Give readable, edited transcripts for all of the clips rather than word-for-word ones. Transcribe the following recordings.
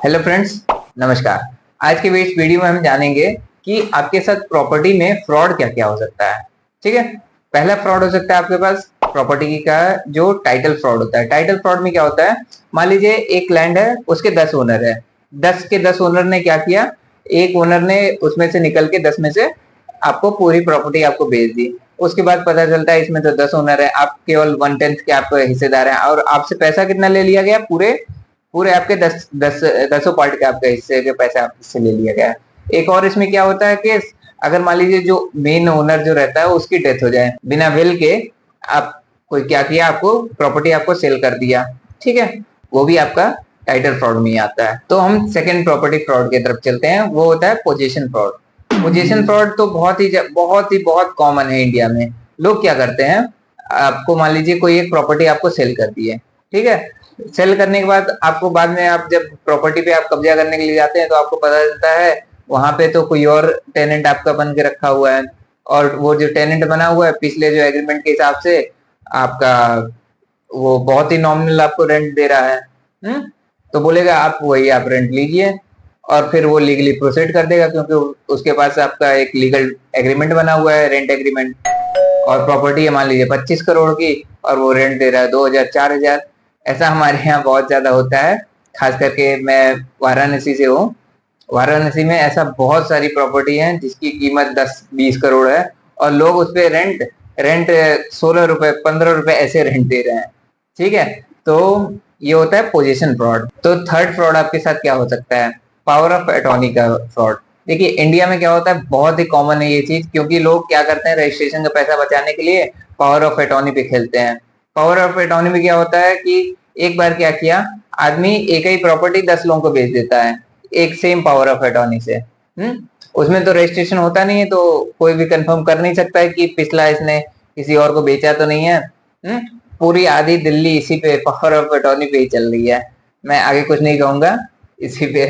Hello friends, नमस्कार। आज के इस वीडियो में हम जानेंगे कि आपके साथ प्रॉपर्टी में फ्रॉड क्या क्या हो सकता है। ठीक है, पहला फ्रॉड हो सकता है आपके पास प्रॉपर्टी का जो टाइटल फ्रॉड होता है। टाइटल फ्रॉड में क्या होता है, मान लीजिए एक लैंड है, उसके 10 ओनर है। 10 के 10 ओनर ने क्या किया, एक ओनर ने उसमें से निकल के 10 में से आपको पूरी प्रॉपर्टी आपको बेच दी। उसके बाद पता चलता है इसमें तो 10 ओनर है, आप केवल 1/10 के आप हिस्सेदार हैं और आपसे पैसा कितना ले लिया गया, पूरे पूरे आपके 10 पार्ट के आपके हिस्से के पैसे आपसे ले लिया गया है। एक और इसमें क्या होता है कि अगर मान लीजिए जो मेन ओनर जो रहता है उसकी डेथ हो जाए, बिना विल के आप कोई क्या किया, आपको प्रॉपर्टी आपको सेल कर दिया। ठीक है, वो भी आपका टाइटल फ्रॉड में ही आता है। तो हम सेकंड प्रॉपर्टी फ्रॉड की तरफ चलते हैं, वो होता है पोजीशन फ्रॉड। पोजीशन फ्रॉड तो बहुत कॉमन है इंडिया में। लोग क्या करते हैं, आपको मान लीजिए कोई एक प्रॉपर्टी आपको सेल कर दी है। ठीक है, सेल करने के बाद आपको बाद में आप जब प्रॉपर्टी पे आप कब्जा करने के लिए जाते हैं तो आपको पता चलता है वहां पे तो कोई और टेनेंट आपका बन के रखा हुआ है, और वो जो टेनेंट बना हुआ है पिछले जो एग्रीमेंट के हिसाब से आपका वो बहुत ही नॉमिनल आपको रेंट दे रहा है। तो बोलेगा आप वही आप रेंट लीजिए, और फिर वो लीगली प्रोसीड कर देगा क्योंकि उसके पास आपका एक लीगल एग्रीमेंट बना हुआ है, रेंट एग्रीमेंट। और प्रॉपर्टी है मान लीजिए 25 करोड़ की और वो रेंट दे रहा है 2,000 4,000। ऐसा हमारे यहाँ बहुत ज्यादा होता है, खास करके मैं वाराणसी से हूँ। वाराणसी में ऐसा बहुत सारी प्रॉपर्टी है जिसकी कीमत 10-20 करोड़ है और लोग उस पे रेंट रेंट 16 रुपए 15 रुपए ऐसे रेंट दे रहे हैं। ठीक है, तो ये होता है पोजीशन फ्रॉड। तो थर्ड फ्रॉड आपके साथ क्या हो सकता है, पावर ऑफ अटॉर्नी का फ्रॉड। देखिए इंडिया में क्या होता है, बहुत ही कॉमन है ये चीज, क्योंकि लोग क्या करते हैं रजिस्ट्रेशन का पैसा बचाने के लिए पावर ऑफ अटॉर्नी पे खेलते हैं। पावर ऑफ अटॉर्नी में क्या होता है कि एक बार क्या किया, आदमी एक ही प्रॉपर्टी 10 लोगों को बेच देता है एक सेम पावर ऑफ अटॉर्नी से। उसमें तो रजिस्ट्रेशन होता नहीं है, तो कोई भी कंफर्म कर नहीं सकता है कि पिछला इसने किसी और को बेचा तो नहीं है। पूरी आधी दिल्ली इसी पे पावर ऑफ अटॉर्नी पे ही चल रही है। मैं आगे कुछ नहीं कहूंगा, इसी पे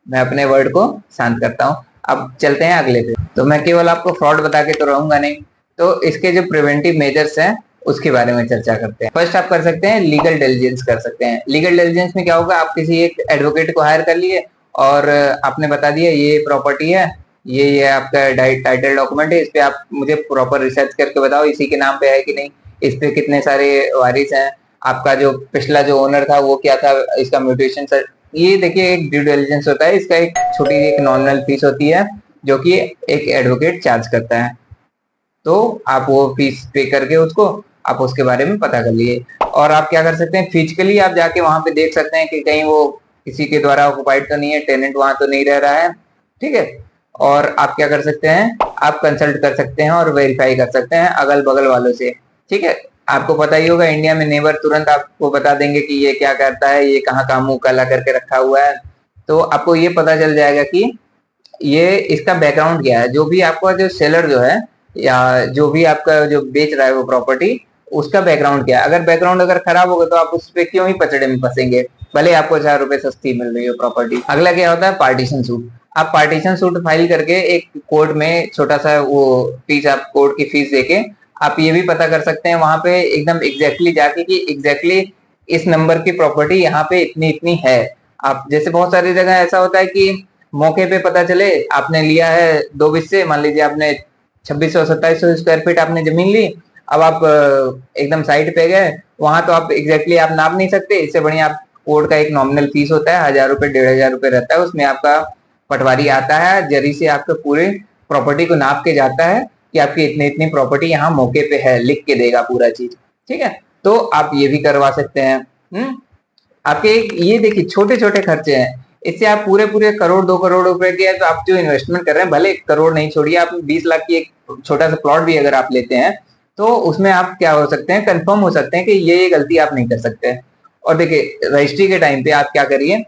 मैं अपने वर्ड को शांत करता हूँ। अब चलते हैं अगले पे। तो मैं केवल आपको फ्रॉड बता के तो रहूंगा नहीं, तो इसके जो प्रिवेंटिव मेजर्स हैं उसके बारे में चर्चा करते हैं। फर्स्ट आप कर सकते हैं लीगल डिलिजेंस कर सकते हैं। लीगल डिलिजेंस में क्या होगा, आप किसी एक एडवोकेट को हायर कर लिए और आपने बता दिया ये प्रॉपर्टी है, ये आपका टाइटल डॉक्यूमेंट है, इस पे आप मुझे प्रॉपर रिसर्च करके बताओ इसी के नाम पे है कि नहीं, इस पे कितने सारे वारिस हैं, आपका जो पिछला जो ओनर था वो क्या था, इसका म्यूटेशन। ये देखिए एक ड्यू डिलिजेंस होता है, इसका एक छोटी एक नॉमिनल फीस होती है जो कि एक एडवोकेट चार्ज करता है। तो आप वो फीस पे करके उसको आप उसके बारे में पता कर लिए। और आप क्या कर सकते हैं, फिजिकली आप जाके वहां पे देख सकते हैं कि कहीं वो किसी के द्वारा ऑक्युपाइड तो नहीं है, टेनेंट वहां तो नहीं रह रहा है। ठीक है, और आप क्या कर सकते हैं, आप कंसल्ट कर सकते हैं और वेरीफाई कर सकते हैं अगल बगल वालों से। ठीक है, आपको पता ही होगा इंडिया में नेबर तुरंत आपको बता देंगे कि ये क्या करता है, ये कहाँ का मुंह काला करके रखा हुआ है। तो आपको ये पता चल जाएगा कि ये इसका बैकग्राउंड क्या है। जो भी आपका जो सेलर जो है या जो भी आपका जो बेच रहा है वो प्रॉपर्टी, उसका बैकग्राउंड क्या है। अगर बैकग्राउंड अगर खराब होगा तो आप उस पे क्यों ही पचड़े में फंसेंगे, भले आपको 4 रुपए सस्ती मिल रही हो प्रॉपर्टी। अगला क्या होता है, पार्टीशन सूट। आप पार्टीशन सूट फाइल करके एक कोर्ट में छोटा सा वो फीस, आप कोर्ट की फीस देके आप ये भी पता कर सकते हैं वहां पे एकदम एग्जैक्टली जाके कि एग्जैक्टली इस नंबर की प्रॉपर्टी यहाँ पे इतनी इतनी है। आप जैसे बहुत सारी जगह ऐसा होता है कि मौके पे पता चले आपने लिया है 2 बिस्से, मान लीजिए आपने 2600-2700 स्क्वायर फीट आपने जमीन ली। अब आप एकदम साइड पे गए, वहां तो आप एग्जैक्टली आप नाप नहीं सकते। इससे बढ़िया आप कोर्ट का एक नॉमिनल फीस होता है 1,000 रुपए 1,500 रुपए रहता है, उसमें आपका पटवारी आता है जरी से आपके पूरे प्रॉपर्टी को नाप के जाता है कि आपकी इतनी इतनी प्रॉपर्टी यहाँ मौके पे है, लिख के देगा पूरा चीज। ठीक है, तो आप ये भी करवा सकते हैं। आपके ये देखिए छोटे छोटे खर्चे हैं, इससे आप पूरे पूरे करोड़ 2 करोड़ रुपए के तो आप जो इन्वेस्टमेंट कर रहे हैं, भले करोड़ नहीं छोड़िए, आप 20 लाख की एक छोटा सा प्लॉट भी अगर आप लेते हैं तो उसमें आप क्या हो सकते हैं, कंफर्म हो सकते हैं कि ये गलती आप नहीं कर सकते। और देखिए रजिस्ट्री के टाइम पे आप क्या करिए,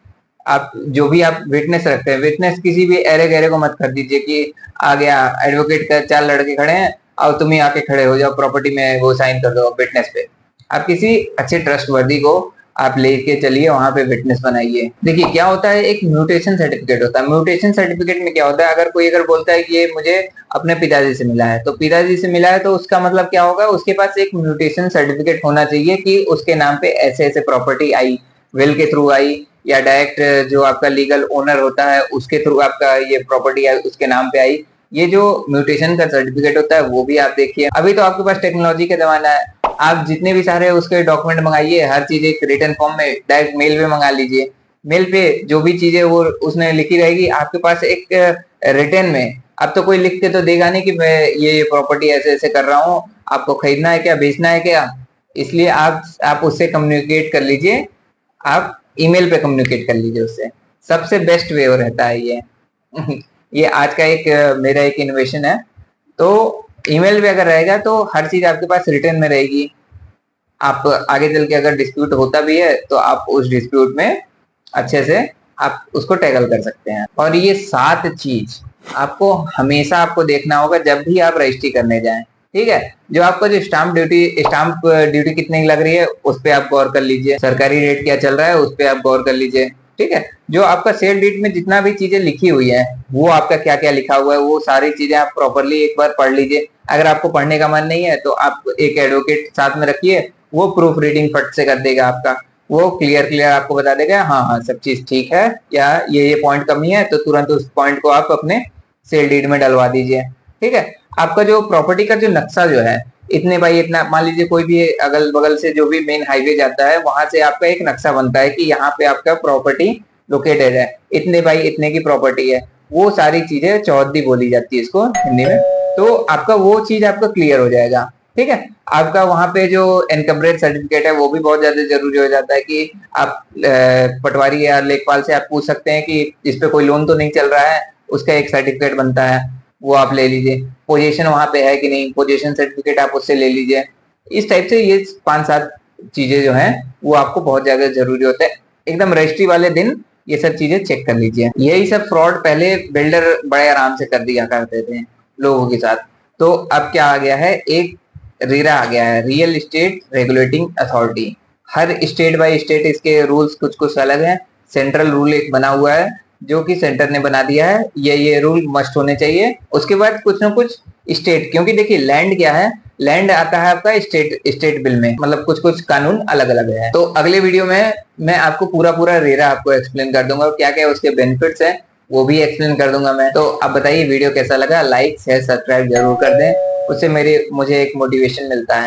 आप जो भी आप विटनेस रखते हैं, विटनेस किसी भी एरे गहरे को मत कर दीजिए कि आ गया एडवोकेट का 4 लड़के खड़े हैं और तुम ही आके खड़े हो जाओ प्रॉपर्टी में वो साइन कर दो विटनेस पे। आप किसी अच्छे ट्रस्टवर्दी को आप लेके चलिए वहां पे विटनेस बनाइए। देखिए क्या होता है, एक म्यूटेशन सर्टिफिकेट होता है। म्यूटेशन सर्टिफिकेट में क्या होता है, अगर कोई अगर बोलता है कि ये मुझे अपने पिताजी से मिला है, तो पिताजी से मिला है तो उसका मतलब क्या होगा, उसके पास एक म्यूटेशन सर्टिफिकेट होना चाहिए कि उसके नाम पे ऐसे ऐसे प्रॉपर्टी आई, विल के थ्रू आई या डायरेक्ट जो आपका लीगल ओनर होता है उसके थ्रू आपका ये प्रॉपर्टी उसके नाम पे आई। ये जो म्यूटेशन का सर्टिफिकेट होता है वो भी आप देखिए। अभी तो आपके पास टेक्नोलॉजी का जमाना है, आप जितने भी सारे उसके डॉक्यूमेंट मंगाइए, हर चीज एक रिटर्न फॉर्म में डायरेक्ट मेल पे मंगा लीजिए। मेल पे जो भी चीजें वो उसने लिखी रहेगी आपके पास एक रिटर्न में। अब तो कोई लिख के तो देगा नहीं कि मैं ये प्रॉपर्टी ऐसे ऐसे कर रहा हूँ, आपको खरीदना है क्या, बेचना है क्या। इसलिए आप उससे कम्युनिकेट कर लीजिए, आप ईमेल पे कम्युनिकेट कर लीजिए उससे, सबसे बेस्ट वे रहता है ये। ये आज का एक मेरा एक इनोवेशन है। तो ईमेल पे अगर रहेगा तो हर चीज आपके पास रिटर्न में रहेगी। आप आगे चल के अगर डिस्प्यूट होता भी है तो आप उस डिस्प्यूट में अच्छे से आप उसको टैकल कर सकते हैं। और ये 7 चीज आपको हमेशा आपको देखना होगा जब भी आप रजिस्ट्री करने जाएं। ठीक है, जो आपका जो स्टाम्प ड्यूटी कितने की लग रही है उस पर आप गौर कर लीजिए, सरकारी रेट क्या चल रहा है उस पर आप गौर कर लीजिए। ठीक है, जो आपका सेल डीड में जितना भी चीजें लिखी हुई है वो आपका क्या क्या लिखा हुआ है वो सारी चीजें आप प्रॉपरली एक बार पढ़ लीजिए। अगर आपको पढ़ने का मन नहीं है तो आप एक एडवोकेट साथ में रखिए, वो प्रूफ रीडिंग फट से कर देगा आपका, वो क्लियर आपको बता देगा हाँ हाँ सब चीज ठीक है, या ये पॉइंट कमी है तो तुरंत उस पॉइंट को आप अपने सेल डीड में डलवा दीजिए। ठीक है, आपका जो प्रॉपर्टी का जो नक्शा जो है इतने बाई इतना, मान लीजिए कोई भी अगल बगल से जो भी मेन हाईवे जाता है वहां से आपका एक नक्शा बनता है कि यहाँ पे आपका प्रॉपर्टी लोकेटेड है, इतने बाई इतने की प्रॉपर्टी है। वो सारी चीजें चौहद्दी बोली जाती है इसको हिंदी में। तो आपका वो चीज आपका क्लियर हो जाएगा। ठीक है, आपका वहां पे जो एनकम्बरेंस सर्टिफिकेट है वो भी बहुत ज्यादा जरूरी हो जाता है कि आप पटवारी या लेखपाल से आप पूछ सकते हैं कि इस पे कोई लोन तो नहीं चल रहा है, उसका एक सर्टिफिकेट बनता है वो आप ले लीजिए। पोजीशन वहां पे है कि नहीं, पोजीशन सर्टिफिकेट आप उससे ले लीजिए। इस टाइप से ये 5-7 चीजें जो हैं वो आपको बहुत ज्यादा जरूरी होता है। एकदम रजिस्ट्री वाले दिन ये सब चीजें चेक कर लीजिए। यही सब फ्रॉड पहले बिल्डर बड़े आराम से कर दिया करते थे लोगों के साथ। तो अब क्या आ गया है, एक रेरा आ गया है, real estate regulating authority. Her state by state इसके रूल्स कुछ कुछ अलग हैं। सेंट्रल रूल एक बना हुआ है जो कि सेंटर ने बना दिया है, ये रूल मस्ट होने चाहिए। उसके बाद कुछ ना कुछ स्टेट, क्योंकि देखिए लैंड क्या है, लैंड आता है आपका स्टेट बिल में, मतलब कुछ कुछ कानून अलग अलग है। तो अगले वीडियो में मैं आपको पूरा पूरा रेरा आपको एक्सप्लेन कर दूंगा, क्या क्या उसके बेनिफिट्स हैं वो भी एक्सप्लेन कर दूंगा मैं। तो आप बताइए वीडियो कैसा लगा, लाइक शेयर सब्सक्राइब जरूर कर दें, उससे मुझे एक मोटिवेशन मिलता है।